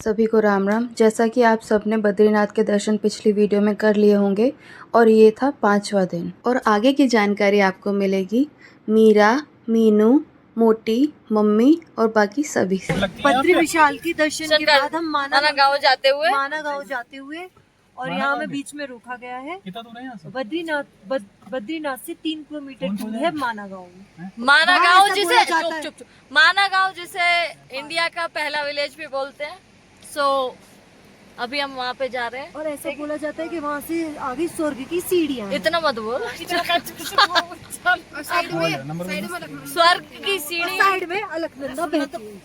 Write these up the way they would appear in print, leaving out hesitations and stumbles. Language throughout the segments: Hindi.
सभी को राम राम। जैसा कि आप सबने बद्रीनाथ के दर्शन पिछली वीडियो में कर लिए होंगे और ये था 5वां दिन और आगे की जानकारी आपको मिलेगी मीरा, मीनू, मोटी, मम्मी और बाकी सभी से। बद्री विशाल की दर्शन के बाद हम माना गाँव जाते हुए और यहाँ में बीच में रोका गया है। बद्रीनाथ से 3 किलोमीटर दूर है माना गाँव जिसे माना गाँव जिसे इंडिया का पहला विलेज भी बोलते हैं। अभी हम वहाँ पे जा रहे हैं और ऐसा बोला जाता है कि वहाँ से आगे स्वर्ग की सीढ़ियाँ। इतना मत बोल। स्वर्ग की सीढ़ी साइड में अलकनंदा बहती है।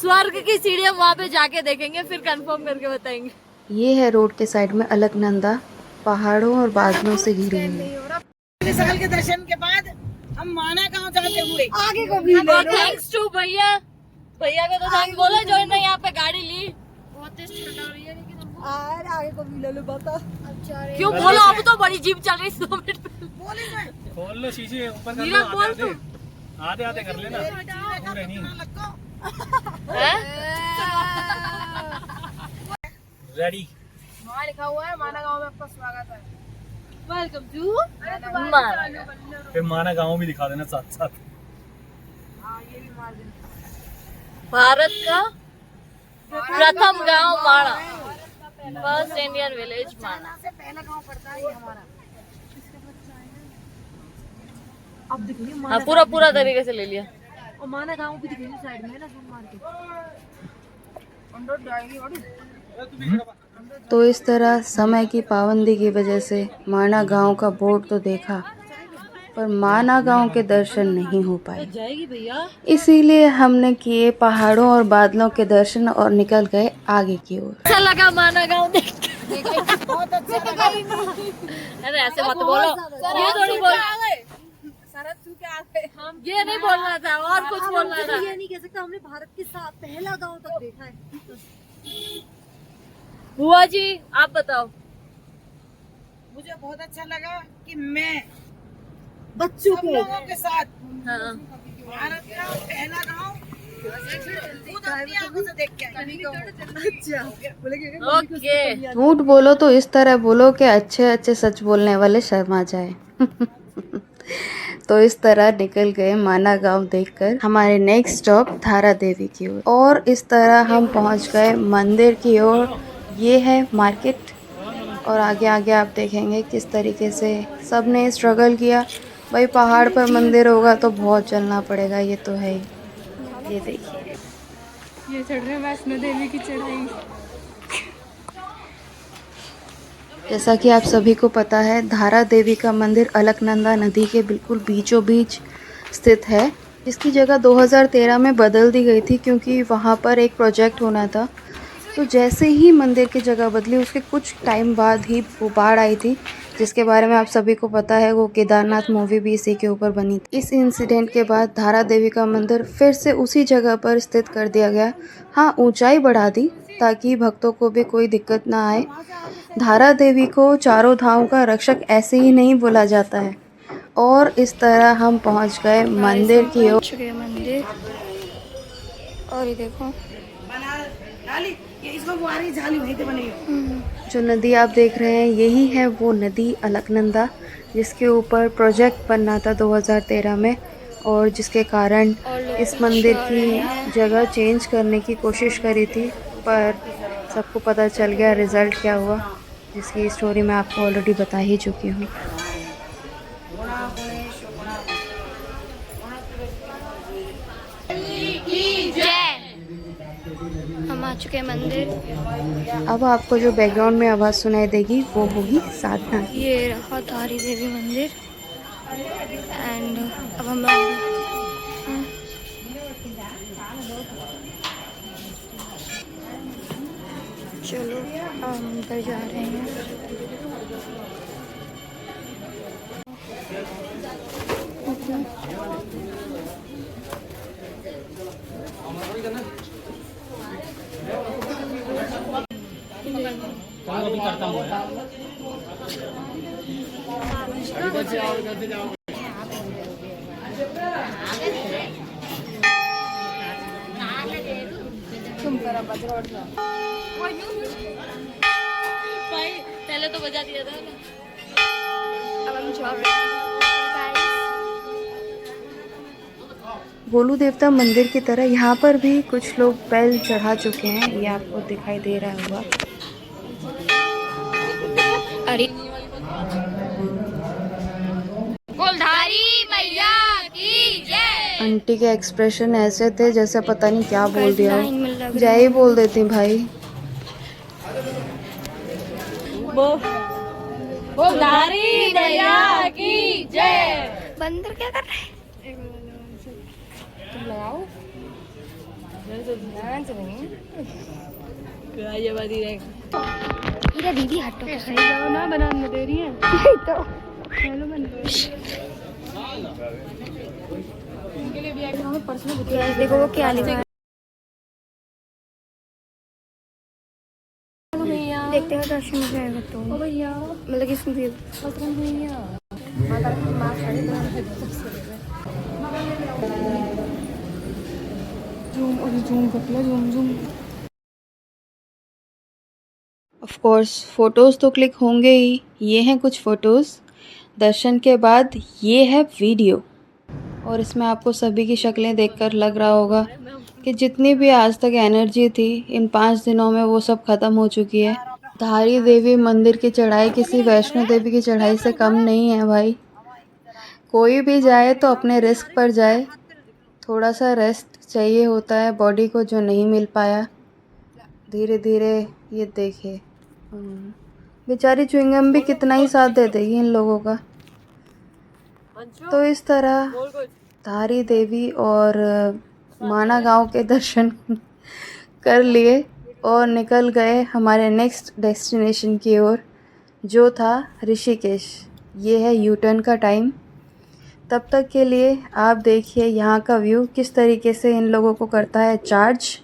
स्वर्ग की सीढ़ी हम वहाँ पे जाके देखेंगे, फिर कंफर्म करके बताएंगे। ये है रोड के साइड में अलकनंदा, पहाड़ों और बादलों से घिरी हुई। साल के दर्शन के बाद हम माना गाँव जाते हुए आगे को भी थैंक्स टू भैया को तो थैंक बोलो जो इन्होंने यहाँ पे गाड़ी ली। बहुत आगे को भी ले लो बता। क्यों बोलो, अब तो बड़ी जीप चल रही है। 2 मिनट खोल लो शीशे ऊपर कर लो। बोल तू आधे कर लेना। पूरे नहीं रेडी। वहाँ लिखा हुआ है माना गाँव में आपका स्वागत है। वेलकम टू माना। फिर माना गाँव भी दिखा देना साथ साथ। ये भी मार देना। भारत का प्रथम गांव माना, फर्स्ट इंडियन विलेज माना से पहला गाँव पड़ता है ये हमारा। अब देखिए हाँ, पूरा तरीके से ले लिया। और माना गाँव भी दिखेगी साइड में है ना, जूम मार के। तो इस तरह समय की पाबंदी की वजह से माना गांव का बोर्ड तो देखा पर माना गांव के दर्शन नहीं हो पाए। जाएगी भैया, इसीलिए हमने किए पहाड़ों और बादलों के दर्शन और निकल गए आगे की ओर। अच्छा लगा माना गाँव देख के। बहुत अच्छा लगा। अरे ऐसे मत बोलो, ये थोड़ी बोल, शरद छू के आ गए हम। ये नहीं बोलना था और कुछ बोलना था। ये नहीं कह सकता हमने भारत के साथ पहला गाँव तक देखा है। बुआ जी आप बताओ। मुझे बहुत अच्छा लगा कि मैं बच्चों लोगों के साथ भारत का पहला गाँव खुद अपनी आंखों से देख के आई। अच्छा ओके, झूठ बोलो तो इस तरह बोलो कि अच्छे अच्छे सच बोलने वाले शर्मा जाए। तो इस तरह निकल गए माना गांव देखकर हमारे नेक्स्ट स्टॉप धारा देवी की ओर और इस तरह हम पहुंच गए मंदिर की ओर। ये है मार्केट और आगे आगे आप देखेंगे किस तरीके से सब ने स्ट्रगल किया। भाई पहाड़ पर मंदिर होगा तो बहुत चलना पड़ेगा, ये तो है ही। ये देखिए ये चढ़ रहे हैं वैष्णो देवी की चढ़ाई। जैसा कि आप सभी को पता है धारा देवी का मंदिर अलकनंदा नदी के बिल्कुल बीचों बीच स्थित है, जिसकी जगह 2013 में बदल दी गई थी क्योंकि वहाँ पर एक प्रोजेक्ट होना था। तो जैसे ही मंदिर की जगह बदली उसके कुछ टाइम बाद ही वो बाढ़ आई थी, जिसके बारे में आप सभी को पता है। वो केदारनाथ मूवी भी इसी के ऊपर बनी थी। इस इंसिडेंट के बाद धारा देवी का मंदिर फिर से उसी जगह पर स्थित कर दिया गया। हाँ, ऊंचाई बढ़ा दी ताकि भक्तों को भी कोई दिक्कत ना आए। धारा देवी को चारों धामों का रक्षक ऐसे ही नहीं बोला जाता है। और इस तरह हम पहुंच गए मंदिर की ओर। मंदिर और ये देखो जो नदी आप देख रहे हैं यही है वो नदी अलकनंदा, जिसके ऊपर प्रोजेक्ट बनना था 2013 में और जिसके कारण इस मंदिर की जगह चेंज करने की कोशिश करी थी, पर सबको पता चल गया रिज़ल्ट क्या हुआ, जिसकी स्टोरी मैं आपको ऑलरेडी बता ही चुकी हूँ। हम आ चुके हैं मंदिर। अब आपको जो बैकग्राउंड में आवाज़ सुनाई देगी वो होगी साधना। ये रहा धारी देवी मंदिर एंड अब हम चलो हम अंदर जा रहे हैं। अभी करता हूँ। तुम करा भाई पहले तो बजा दिया था ना। अब हम जा रहे हैं गोलू देवता मंदिर की तरह यहाँ पर भी कुछ लोग बैल चढ़ा चुके हैं, ये आपको दिखाई दे रहा होगा। अरे गोलधारी मैया की जय। आंटी के एक्सप्रेशन ऐसे थे जैसे पता नहीं क्या बोल दिया लाइन में लग हो। जय ही बोल देती भाई। गोलधारी मैया की जय। बंदर क्या कर रहा है? तुम लगाओ ध्यान से नहीं। ये बात ही रहेगा। मेरा दीदी हटो सही जाओ ना, बनाने दे रही है तो हेलो बन गाइस देखो वो क्या लिखा है। देखते हैं दर्शन हो जाएगा तो भैया मतलब कि इसमें भैया ऑफ कोर्स फ़ोटोज़ तो क्लिक होंगे ही। ये हैं कुछ फ़ोटोज़ दर्शन के बाद, ये है वीडियो। और इसमें आपको सभी की शक्लें देखकर लग रहा होगा कि जितनी भी आज तक एनर्जी थी इन 5 दिनों में वो सब ख़त्म हो चुकी है। धारी देवी मंदिर की चढ़ाई किसी वैष्णो देवी की चढ़ाई से कम नहीं है भाई। कोई भी जाए तो अपने रिस्क पर जाए। थोड़ा सा रेस्ट चाहिए होता है बॉडी को, जो नहीं मिल पाया। धीरे धीरे ये देखिए बेचारी च्युइंगम भी कितना ही साथ दे देगी इन लोगों का। तो इस तरह धारी देवी और माना गांव के दर्शन कर लिए और निकल गए हमारे नेक्स्ट डेस्टिनेशन की ओर, जो था ऋषिकेश। ये है यू टर्न का टाइम। तब तक के लिए आप देखिए यहाँ का व्यू किस तरीके से इन लोगों को करता है चार्ज,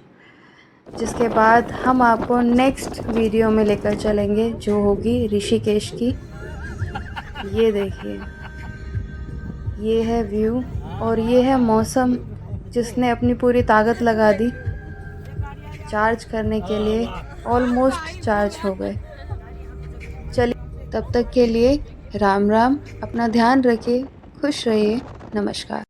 जिसके बाद हम आपको नेक्स्ट वीडियो में लेकर चलेंगे जो होगी ऋषिकेश की। ये देखिए ये है व्यू और ये है मौसम जिसने अपनी पूरी ताकत लगा दी चार्ज करने के लिए। ऑलमोस्ट चार्ज हो गए। चलिए तब तक के लिए राम राम, अपना ध्यान रखिए, खुश रहिए, नमस्कार।